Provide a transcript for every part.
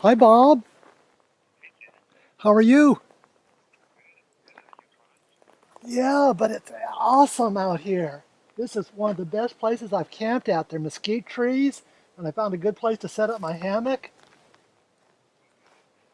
Hi, Bob. How are you? Yeah, but it's awesome out here. This is one of the best places I've camped at. There are mesquite trees, and I found a good place to set up my hammock.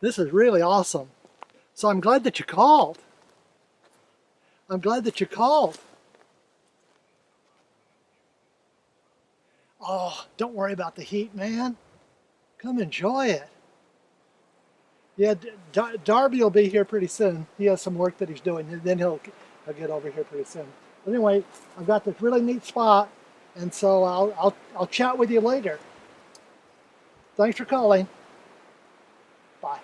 This is really awesome. So I'm glad that you called. I'm glad that you called. Oh, don't worry about the heat, man. Come enjoy it. Yeah, Darby will be here pretty soon. He has some work that he's doing, and then he'll get over here pretty soon. But anyway, I've got this really neat spot, and so I'll chat with you later. Thanks for calling. Bye.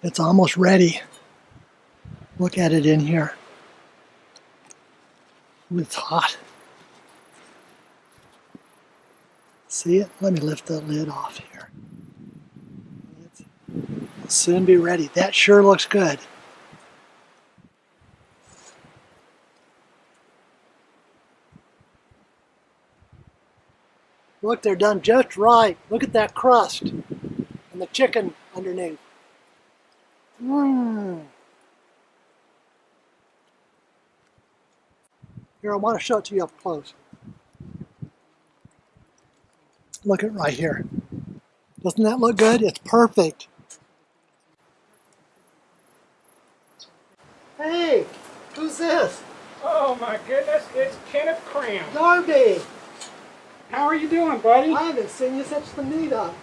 It's almost ready. Look at it in here. Ooh, it's hot. See it? Let me lift the lid off here. It'll soon be ready. That sure looks good. Look, they're done just right. Look at that crust and the chicken underneath. Mmm. Here, I want to show it to you up close. Look at right here. Doesn't that look good? It's perfect. Hey, who's this? Oh my goodness, it's Kenneth Cram. Darby. How are you doing, buddy? I haven't seen you since the meetup.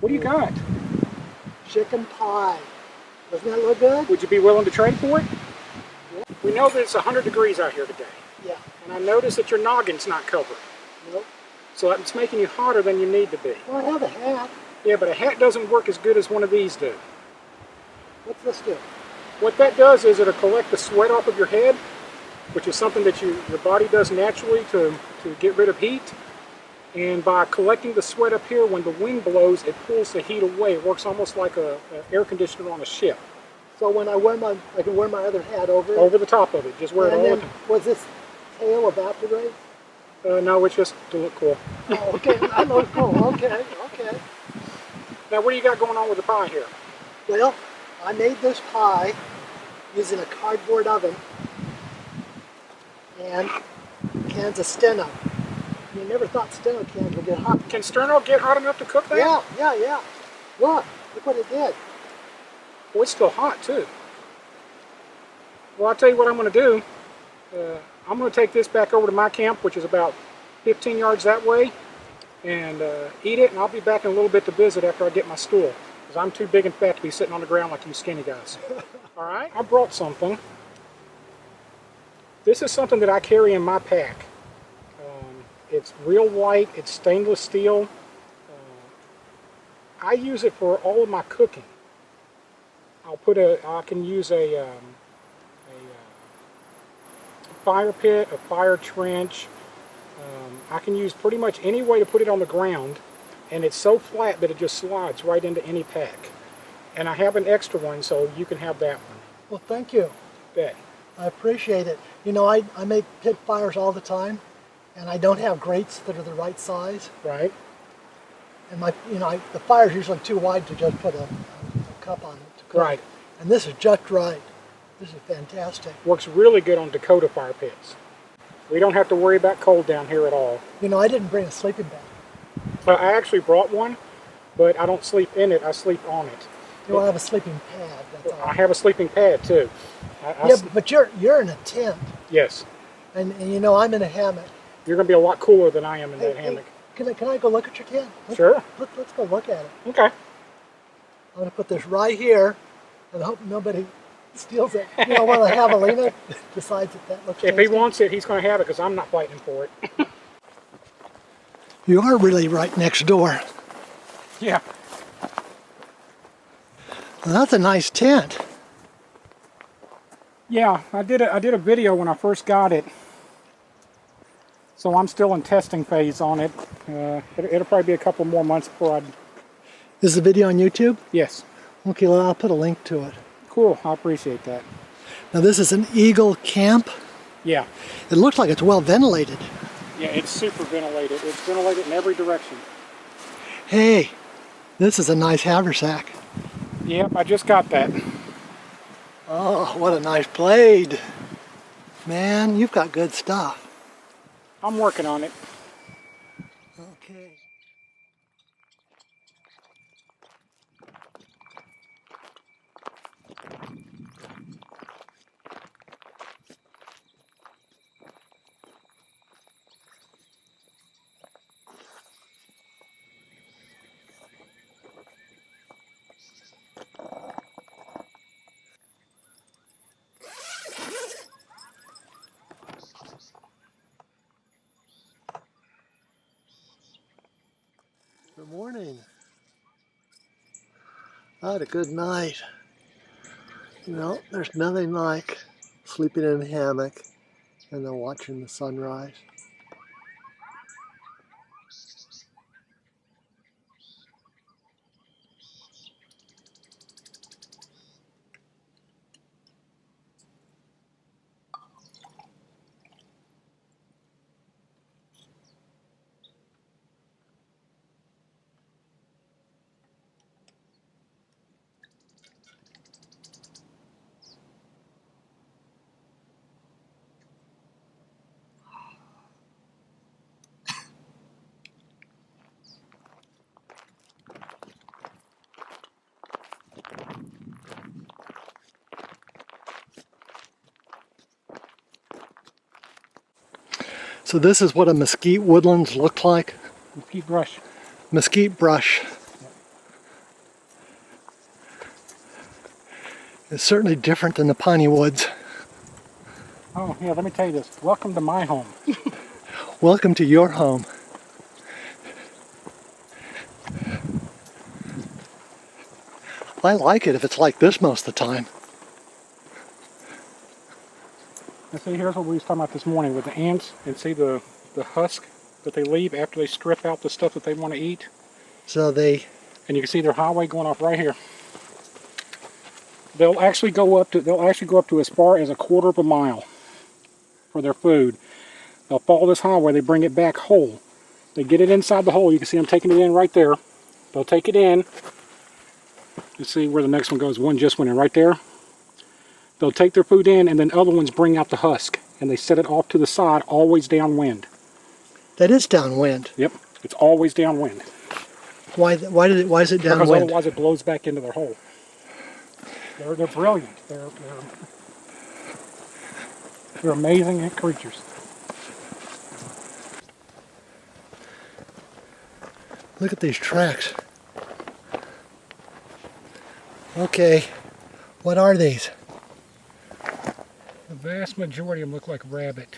What do you got? Chicken pie. Doesn't that look good? Would you be willing to trade for it? Yeah. We know that it's 100 degrees out here today. Yeah. And I noticed that your noggin's not covered. Nope. So it's making you hotter than you need to be. Well, I have a hat. Yeah, but a hat doesn't work as good as one of these do. What's this do? What that does is it'll collect the sweat off of your head, which is something that your body does naturally to get rid of heat. And by collecting the sweat up here, when the wind blows, it pulls the heat away. It works almost like an air conditioner on a ship. So when I can wear my other hat over it? Over the top of it. Just wear it all the time. Was this tail evaporate? No, it's just to look cool. Oh, okay. That looks cool. Okay, okay. Now, what do you got going on with the pie here? Well, I made this pie using a cardboard oven and cans of Steno. You never thought Steno cans would get hot. Can Sterno get hot enough to cook that? Yeah. Look what it did. Well, it's still hot, too. Well, I'll tell you what I'm going to do. I'm going to take this back over to my camp, which is about 15 yards that way, and eat it, and I'll be back in a little bit to visit after I get my stool, because I'm too big and fat to be sitting on the ground like you skinny guys. All right? I brought something. This is something that I carry in my pack. It's real light. It's stainless steel. I use it for all of my cooking. I can use a fire pit, a fire trench. I can use pretty much any way to put it on the ground, and it's so flat that it just slides right into any pack. And I have an extra one, so you can have that one. Well, thank you. Bet. I appreciate it. You know, I make pit fires all the time, and I don't have grates that are the right size. Right. And the fire's usually too wide to just put a cup on it to cook. Right. And this is just right. This is fantastic. Works really good on Dakota fire pits. We don't have to worry about cold down here at all. You know, I didn't bring a sleeping bag. I actually brought one, but I don't sleep in it. I sleep on it. You know, I have a sleeping pad. That's all. I have a sleeping pad too. Yeah, but you're in a tent. Yes. And you know, I'm in a hammock. You're going to be a lot cooler than I am in that Hey, hammock. can I go look at your tent? Sure. Let's go look at it. Okay. I'm going to put this right here, and I hope nobody steals it. You know, when the javelina decides that looks If tasty. he wants it, he's going to have it because I'm not fighting for it. You are really right next door. Yeah. Well, that's a nice tent. Yeah, I did a video when I first got it. So I'm still in testing phase on it. It'll probably be a couple more months before I... Is the video on YouTube? Yes. Okay, well, I'll put a link to it. Cool, I appreciate that. Now this is an Eagle camp. Yeah. It looks like it's well ventilated. Yeah, it's super ventilated. It's ventilated in every direction. Hey, this is a nice haversack. Yep, I just got that. Oh, what a nice blade. Man, you've got good stuff. I'm working on it. Okay. Good morning. I had a good night. You know, there's nothing like sleeping in a hammock and then watching the sunrise. So this is what a mesquite woodlands look like. Mesquite brush. Mesquite brush. It's certainly different than the piney woods. Oh, yeah, let me tell you this. Welcome to my home. Welcome to your home. I like it if it's like this most of the time. And see, here's what we was talking about this morning with the ants, and see the husk that they leave after they strip out the stuff that they want to eat. So they... And you can see their highway going off right here. They'll actually go up to as far as 1/4 mile for their food. They'll follow this highway, they bring it back whole. They get it inside the hole, you can see them taking it in right there. They'll take it in. You see where the next one goes, one just went in right there. They'll take their food in, and then other ones bring out the husk, and they set it off to the side, always downwind. That is downwind. Yep, it's always downwind. Why is it downwind? Because otherwise it blows back into their hole. They're brilliant. They're amazing creatures. Look at these tracks. Okay, what are these? The vast majority of them look like rabbit.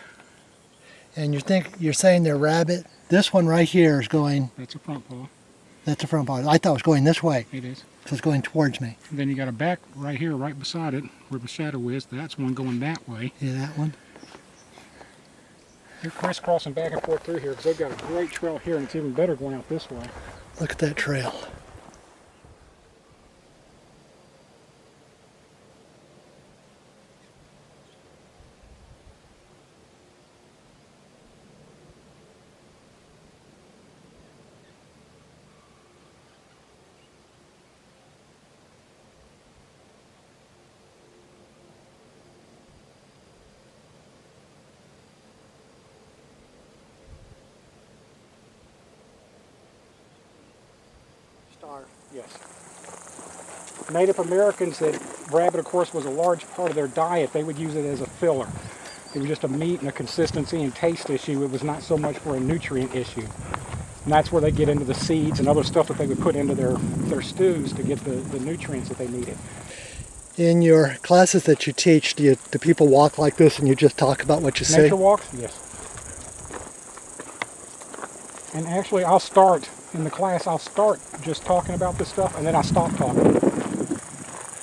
And you're saying they're rabbit? This one right here is going... That's a front paw. That's the front paw. I thought it was going this way. It is. So it's going towards me. And then you got a back right here, right beside it, where the shadow is. That's one going that way. Yeah, that one. You're crisscrossing back and forth through here because they've got a great trail here, and it's even better going out this way. Look at that trail. Yes. Native Americans, that rabbit, of course, was a large part of their diet. They would use it as a filler. It was just a meat and a consistency and taste issue. It was not so much for a nutrient issue. And that's where they get into the seeds and other stuff that they would put into their stews to get the nutrients that they needed. In your classes that you teach, do people walk like this and you just talk about what you say? Nature walks? Yes. And actually, I'll start just talking about this stuff, and then I stop talking.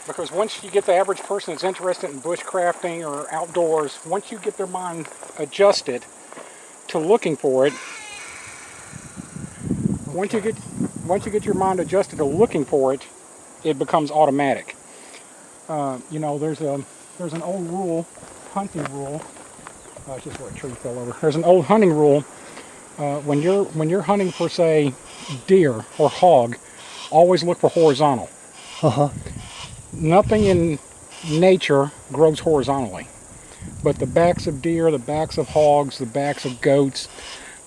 Because once you get the average person that's interested in bushcrafting or outdoors, once you get their mind adjusted to looking for it, once you get your mind adjusted to looking for it, it becomes automatic. You know, there's an old rule, hunting rule. It's just where a tree fell over. There's an old hunting rule. When you're hunting for, say, deer or hog, always look for horizontal. Nothing in nature grows horizontally, but the backs of deer, the backs of hogs, the backs of goats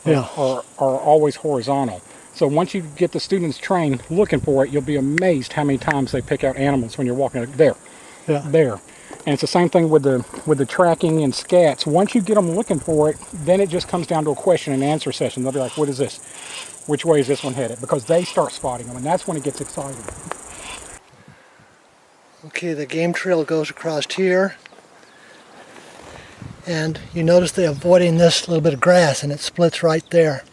are always horizontal. So once you get the students trained looking for it, you'll be amazed how many times they pick out animals when you're walking there. And it's the same thing with the tracking and scats. Once you get them looking for it, then it just comes down to a question and answer session. They'll be like, what is this? Which way is this one headed? Because they start spotting them, and that's when it gets exciting. Okay, the game trail goes across here. And you notice they're avoiding this little bit of grass, and it splits right there.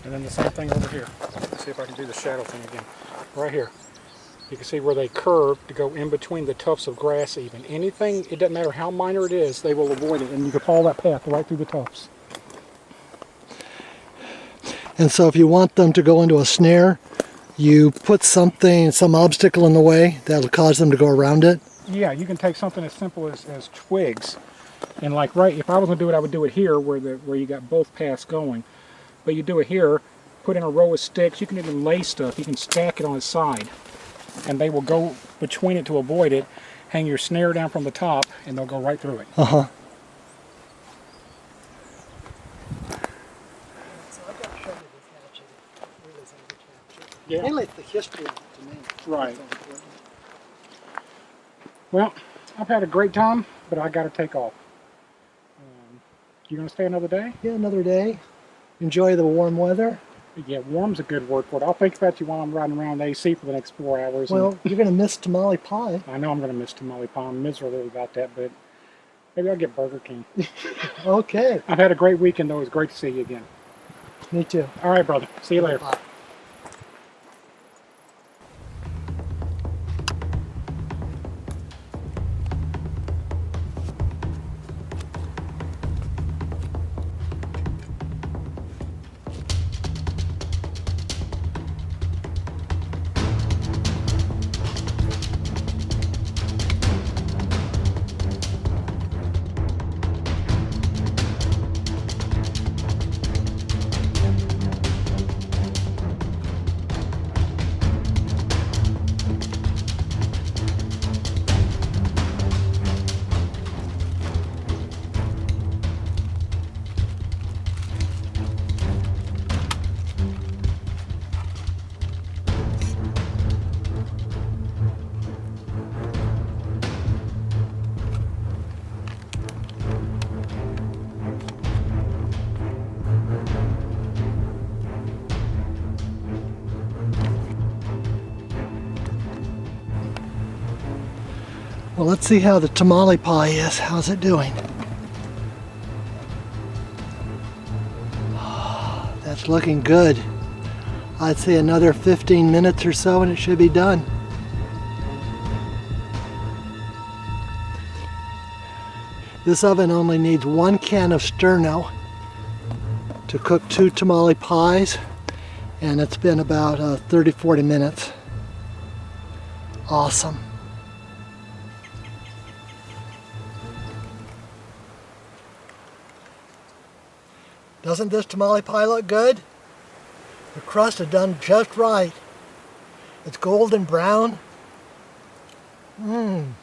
And then the same thing over here. Let's see if I can do the shadow thing again. Right here. You can see where they curve to go in between the tufts of grass even. Anything, it doesn't matter how minor it is, they will avoid it. And you can follow that path right through the tufts. And so if you want them to go into a snare, you put some obstacle in the way that'll cause them to go around it? Yeah, you can take something as simple as twigs. And like if I was going to do it, I would do it here where you got both paths going. But you do it here, put in a row of sticks. You can even lay stuff. You can stack it on its side. And they will go between it to avoid it. Hang your snare down from the top, and they'll go right through it. So I've got to show you this hatchet. Yeah. Mainly it's the history of it to me. Right. Well, I've had a great time, but I got to take off. You going to stay another day? Yeah, another day. Enjoy the warm weather. Yeah, warm's a good word for it. I'll think about you while I'm riding around the AC for the next 4 hours. Well, you're going to miss tamale pie. I know I'm going to miss tamale pie. I'm miserable about that, but maybe I'll get Burger King. Okay. I've had a great weekend, though. It was great to see you again. Me too. All right, brother. See you later. Bye. Well, let's see how the tamale pie is. How's it doing? That's looking good. I'd say another 15 minutes or so and it should be done. This oven only needs 1 can of sterno to cook 2 tamale pies, and it's been about 30-40 minutes. Awesome. Doesn't this tamale pie look good? The crust is done just right. It's golden brown. Mmm.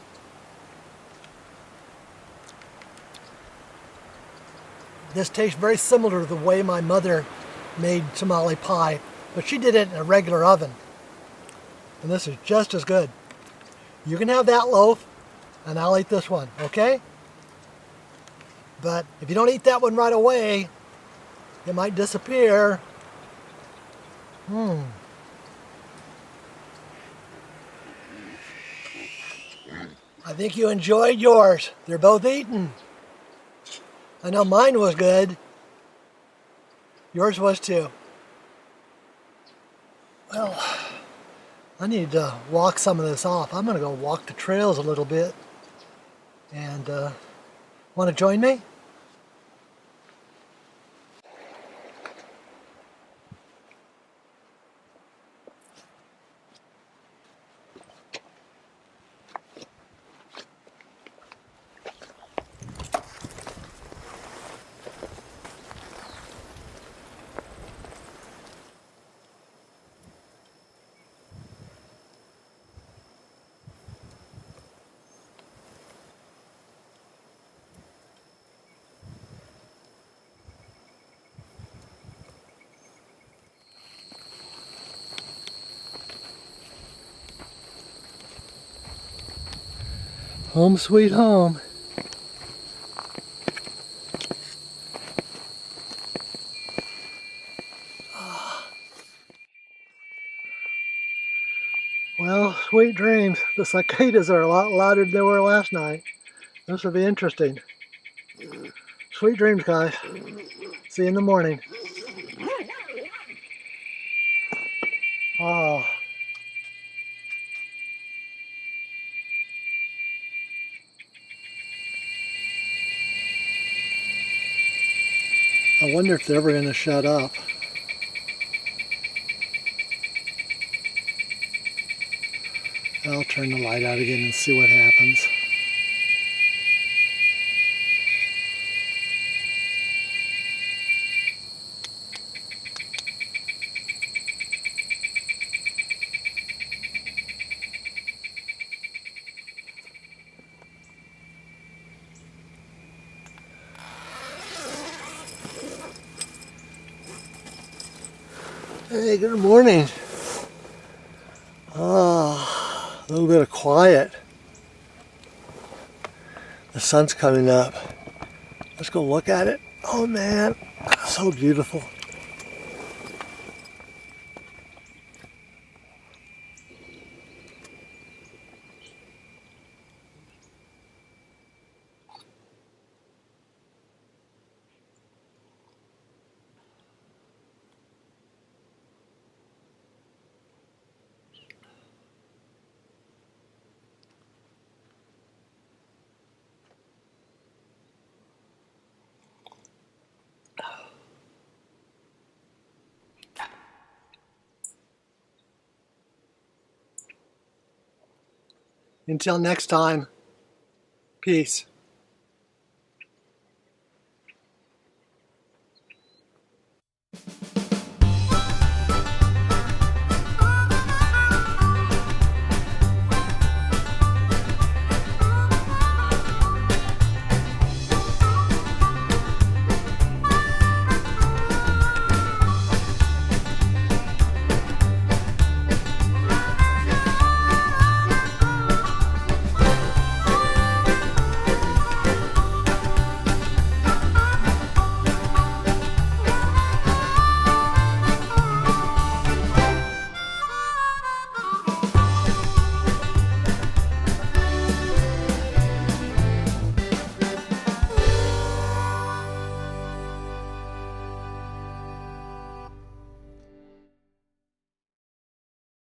This tastes very similar to the way my mother made tamale pie, but she did it in a regular oven. And this is just as good. You can have that loaf, and I'll eat this one, okay? But if you don't eat that one right away, it might disappear. I think you enjoyed yours. They're both eaten. I know mine was good. Yours was too. Well, I need to walk some of this off. I'm going to go walk the trails a little bit. And want to join me? Home sweet home. Well, sweet dreams. The cicadas are a lot louder than they were last night. This will be interesting. Sweet dreams, guys. See you in the morning. Oh. I wonder if they're ever going to shut up. I'll turn the light out again and see what happens. Hey, good morning. A little bit of quiet. The sun's coming up. Let's go look at it. Oh man, so beautiful. Until next time, peace.